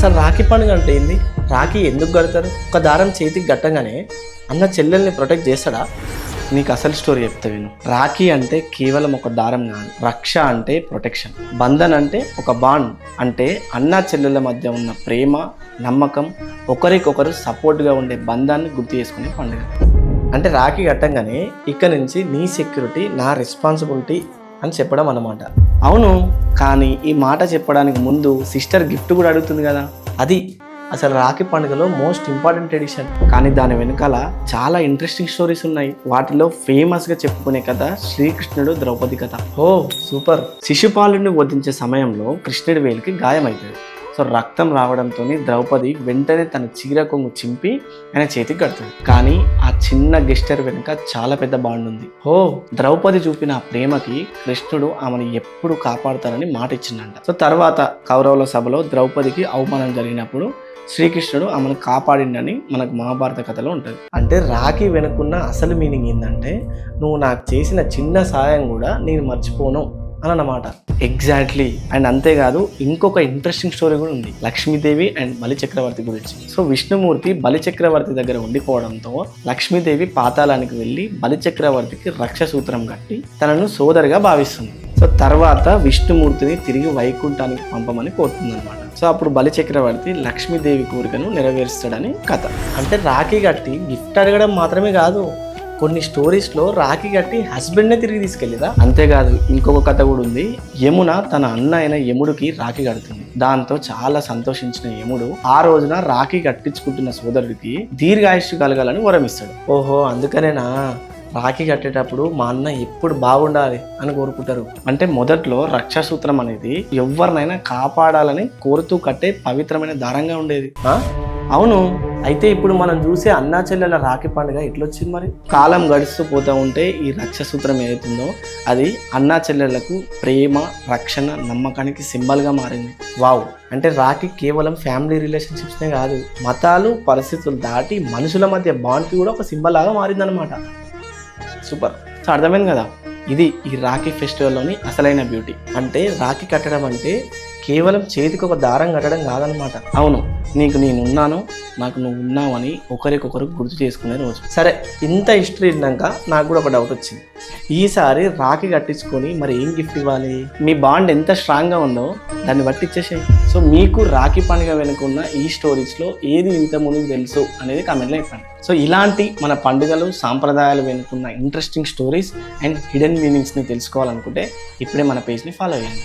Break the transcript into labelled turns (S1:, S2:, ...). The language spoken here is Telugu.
S1: అసలు రాఖీ పండుగ అంటే ఏంది? రాఖీ ఎందుకు కడతారు? ఒక దారం చేతికి కట్టగానే అన్న చెల్లెల్ని ప్రొటెక్ట్ చేస్తాడా? నీకు అసలు స్టోరీ చెప్తా విను. రాఖీ అంటే కేవలం ఒక దారం కాదు, రక్ష అంటే ప్రొటెక్షన్, బంధన్ అంటే ఒక బాండ్, అంటే అన్న చెల్లెల మధ్య ఉన్న ప్రేమ, నమ్మకం, ఒకరికొకరు సపోర్ట్గా ఉండే బంధాన్ని గుర్తు చేసుకునే పండుగ. అంటే రాఖీ కట్టంగానే ఇక్కడ నుంచి నీ సెక్యూరిటీ నా రెస్పాన్సిబిలిటీ అని చెప్పడం అన్నమాట. అవును, కానీ ఈ మాట చెప్పడానికి ముందు సిస్టర్ గిఫ్ట్ కూడా అడుగుతుంది కదా, అది అసలు రాఖీ పండుగలో మోస్ట్ ఇంపార్టెంట్ ఎడిషన్. కానీ దాని వెనకాల చాలా ఇంట్రెస్టింగ్ స్టోరీస్ ఉన్నాయి. వాటిలో ఫేమస్గా చెప్పుకునే కథ శ్రీకృష్ణుడు ద్రౌపది కథ. ఓ సూపర్. శిశుపాలుడిని వధించే సమయంలో కృష్ణుడి వేలికి గాయమవుతుంది. సో రక్తం రావడంతో ద్రౌపది వెంటనే తన చీర కొంగు చింపి ఆయన చేతికి కడుతుంది. కానీ ఆ చిన్న గెస్టర్ వెనుక చాలా పెద్ద బాండ్ ఉంది. ద్రౌపది చూపిన ఆ ప్రేమకి కృష్ణుడు ఆమెను ఎప్పుడు కాపాడుతానని మాట ఇచ్చిందంట. సో తర్వాత కౌరవుల సభలో ద్రౌపదికి అవమానం జరిగినప్పుడు శ్రీకృష్ణుడు ఆమెను కాపాడిండని మనకు మహాభారత కథలో ఉంటుంది. అంటే రాఖీ వెనుకున్న అసలు మీనింగ్ ఏంటంటే, నువ్వు నాకు చేసిన చిన్న సాయం కూడా నేను మర్చిపోను అని అన్నమాట. ఎగ్జాక్ట్లీ. అండ్ అంతేకాదు, ఇంకొక ఇంట్రెస్టింగ్ స్టోరీ కూడా ఉంది లక్ష్మీదేవి అండ్ బలిచక్రవర్తి గురించి. సో విష్ణుమూర్తి బలిచక్రవర్తి దగ్గర ఉండిపోవడంతో లక్ష్మీదేవి పాతాళానికి వెళ్ళి బలిచక్రవర్తికి రక్ష సూత్రం కట్టి తనను సోదరిగా భావిస్తుంది. సో తర్వాత విష్ణుమూర్తిని తిరిగి వైకుంఠానికి పంపమని కోరుతుంది అనమాట. సో అప్పుడు బలిచక్రవర్తి లక్ష్మీదేవి కోరికను నెరవేరుస్తాడని కథ. అంటే రాఖీ కట్టి గిఫ్ట్ అడగడం మాత్రమే కాదు, కొన్ని స్టోరీస్లో రాఖీ కట్టి హస్బెండ్నే తిరిగి తీసుకెళ్ళిదా. అంతేకాదు, ఇంకొక కథ కూడా ఉంది. యమున తన అన్న అయిన యముడికి రాఖీ కడుతుంది. దాంతో చాలా సంతోషించిన యముడు ఆ రోజున రాఖీ కట్టించుకుంటున్న సోదరుడికి దీర్ఘాయుష్షు కలగాలని వరం ఇస్తాడు. ఓహో, అందుకనేనా రాఖీ కట్టేటప్పుడు మా అన్న ఎప్పుడు బాగుండాలి అని కోరుకుంటారు. అంటే మొదట్లో రక్షాసూత్రం అనేది ఎవరినైనా కాపాడాలని కోరుతూ కట్టే పవిత్రమైన దారంగా ఉండేది. అవును, అయితే ఇప్పుడు మనం చూసే అన్నా చెల్లెల రాఖీ పండుగ ఎట్లొచ్చింది మరి? కాలం గడుస్తూ పోతూ ఉంటే ఈ రక్షాసూత్రం ఏదైతుందో అది అన్నా చెల్లెళ్లకు ప్రేమ, రక్షణ, నమ్మకానికి సింబల్గా మారింది. వావ్. అంటే రాఖీ కేవలం ఫ్యామిలీ రిలేషన్షిప్స్నే కాదు, మతాలు, పరిస్థితులు దాటి మనుషుల మధ్య బాండ్కి కూడా ఒక సింబల్ లాగా మారిందనమాట. సూపర్. సో అర్థమైంది కదా, ఇది ఈ రాఖీ ఫెస్టివల్లోని అసలైన బ్యూటీ. అంటే రాఖీ కట్టడం అంటే కేవలం చేతికి ఒక దారం కట్టడం కాదనమాట. అవును, నీకు నేనున్నాను, నాకు నువ్వు ఉన్నావు అని ఒకరికొకరు గుర్తు చేసుకునే రోజు. సరే, ఇంత హిస్టరీ విన్నాక నాకు కూడా ఒక డౌట్ వచ్చింది. ఈసారి రాఖీ కట్టించుకొని మరి ఏం గిఫ్ట్ ఇవ్వాలి? మీ బాండ్ ఎంత స్ట్రాంగ్గా ఉందో దాన్ని బట్టి ఇచ్చేసేయి. సో మీకు రాఖీ పండుగ వెనుకున్న ఈ స్టోరీస్లో ఏది ఇంత ముందుకు తెలుసు అనేది కామెంట్లో చెప్పండి. సో ఇలాంటి మన పండుగలు, సాంప్రదాయాలు వెనుకున్న ఇంట్రెస్టింగ్ స్టోరీస్ అండ్ హిడెన్ మీనింగ్స్ని తెలుసుకోవాలనుకుంటే ఇప్పుడే మన పేజ్ని ఫాలో అయ్యండి.